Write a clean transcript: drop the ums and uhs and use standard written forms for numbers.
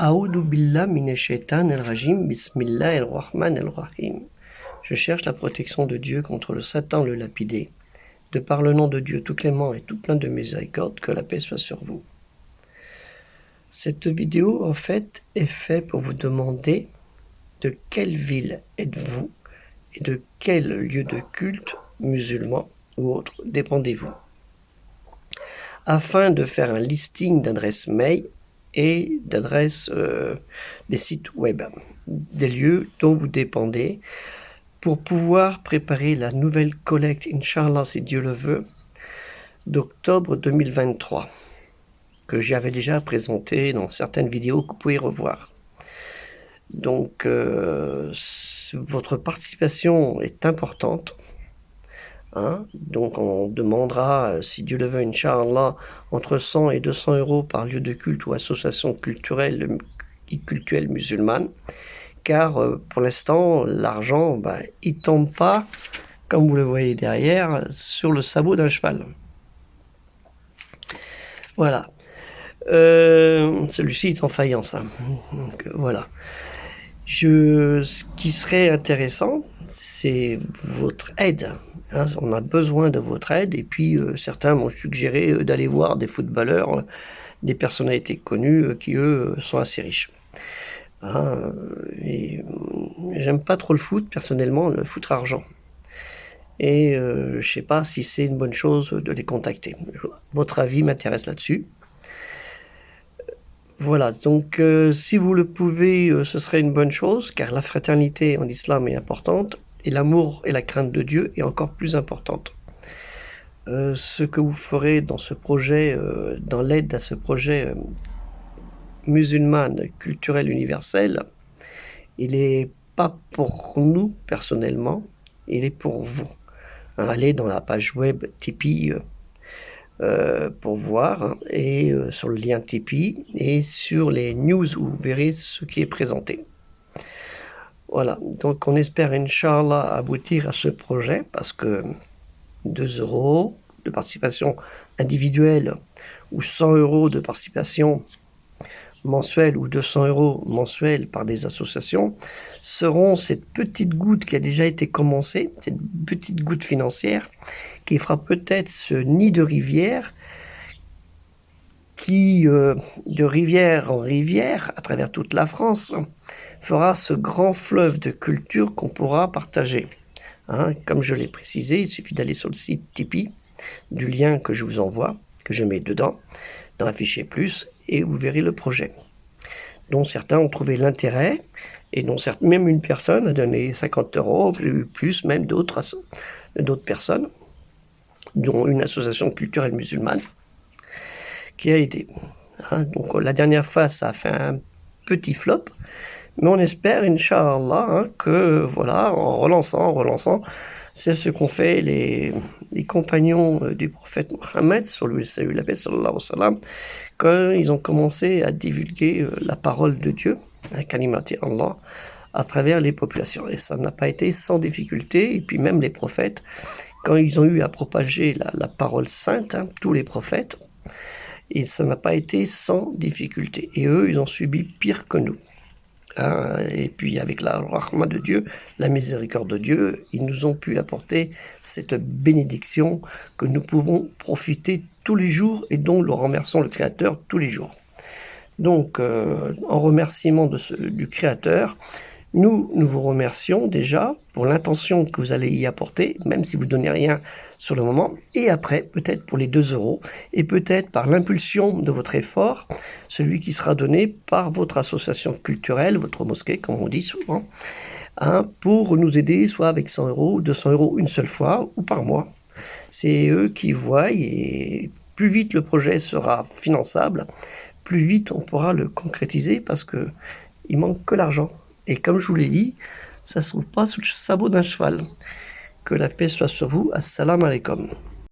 Aoudou billah minash shaitanir rajim, bismillahir rahmanir rahim. Je cherche la protection de Dieu contre le Satan le lapidé. De par le nom de Dieu tout clément et tout plein de miséricorde, que la paix soit sur vous. Cette vidéo, en fait, est faite pour vous demander de quelle ville êtes-vous et de quel lieu de culte, musulman ou autre, dépendez-vous, afin de faire un listing d'adresses mail et d'adresses des sites web, des lieux dont vous dépendez, pour pouvoir préparer la nouvelle collecte, Inch'Allah, si Dieu le veut, d'octobre 2023, que j'avais déjà présenté dans certaines vidéos que vous pouvez revoir. Donc, votre participation est importante. Donc on demandera, si Dieu le veut, Inch'Allah, entre 100 et 200 euros par lieu de culte ou association culturelle musulmane, car pour l'instant, l'argent, il ne tombe pas, comme vous le voyez derrière, sur le sabot d'un cheval. Voilà. Celui-ci est en faïence. Donc, voilà. Ce qui serait intéressant, c'est votre aide. On a besoin de votre aide. Et puis, certains m'ont suggéré d'aller voir des footballeurs, des personnalités connues qui, eux, sont assez riches. Et j'aime pas trop le foot, personnellement, le foot argent. Et je sais pas si c'est une bonne chose de les contacter. Votre avis m'intéresse là-dessus. Voilà, donc si vous le pouvez, ce serait une bonne chose, car la fraternité en islam est importante, et l'amour et la crainte de Dieu est encore plus importante. Ce que vous ferez dans ce projet, dans l'aide à ce projet musulman, culturel, universel, il n'est pas pour nous, personnellement, il est pour vous. Allez dans la page web Tipeee, pour voir, et sur le lien Tipeee, et sur les news où vous verrez ce qui est présenté. Voilà, donc on espère Inch'Allah aboutir à ce projet, parce que 2 euros de participation individuelle ou 100 euros de participation mensuelle ou 200 euros mensuels par des associations seront cette petite goutte qui a déjà été commencée, cette petite goutte financière qui fera peut-être ce nid de rivière qui, de rivière en rivière, à travers toute la France, fera ce grand fleuve de culture qu'on pourra partager. Comme je l'ai précisé, il suffit d'aller sur le site Tipeee, du lien que je vous envoie, que je mets dedans, dans Afficher Plus, et vous verrez le projet, dont certains ont trouvé l'intérêt, et dont même une personne a donné 50 euros, plus même d'autres personnes, dont une association culturelle musulmane, qui a aidé. Donc la dernière fois, ça a fait un petit flop, mais on espère, Inch'Allah, que voilà, en relançant, c'est ce qu'ont fait les compagnons du prophète Mohammed, sur lui salut la paix, sallallahu alayhi wa sallam, quand ils ont commencé à divulguer la parole de Dieu, kalimati Allah, à travers les populations. Et ça n'a pas été sans difficulté, et puis même les prophètes, quand ils ont eu à propager la parole sainte, tous les prophètes, et ça n'a pas été sans difficulté. Et eux, ils ont subi pire que nous. Et puis avec la rahma de Dieu, la miséricorde de Dieu, ils nous ont pu apporter cette bénédiction que nous pouvons profiter tous les jours et dont nous remercions le Créateur tous les jours. Donc, en remerciement du Créateur, nous vous remercions déjà pour l'intention que vous allez y apporter, même si vous ne donnez rien sur le moment, et après, peut-être pour les 2 euros, et peut-être par l'impulsion de votre effort, celui qui sera donné par votre association culturelle, votre mosquée, comme on dit souvent, pour nous aider, soit avec 100 euros, 200 euros une seule fois, ou par mois. C'est eux qui voient, et plus vite le projet sera finançable, plus vite on pourra le concrétiser, parce qu'il manque que l'argent. Et comme je vous l'ai dit, ça ne se trouve pas sous le sabot d'un cheval. Que la paix soit sur vous. Assalamu alaikum.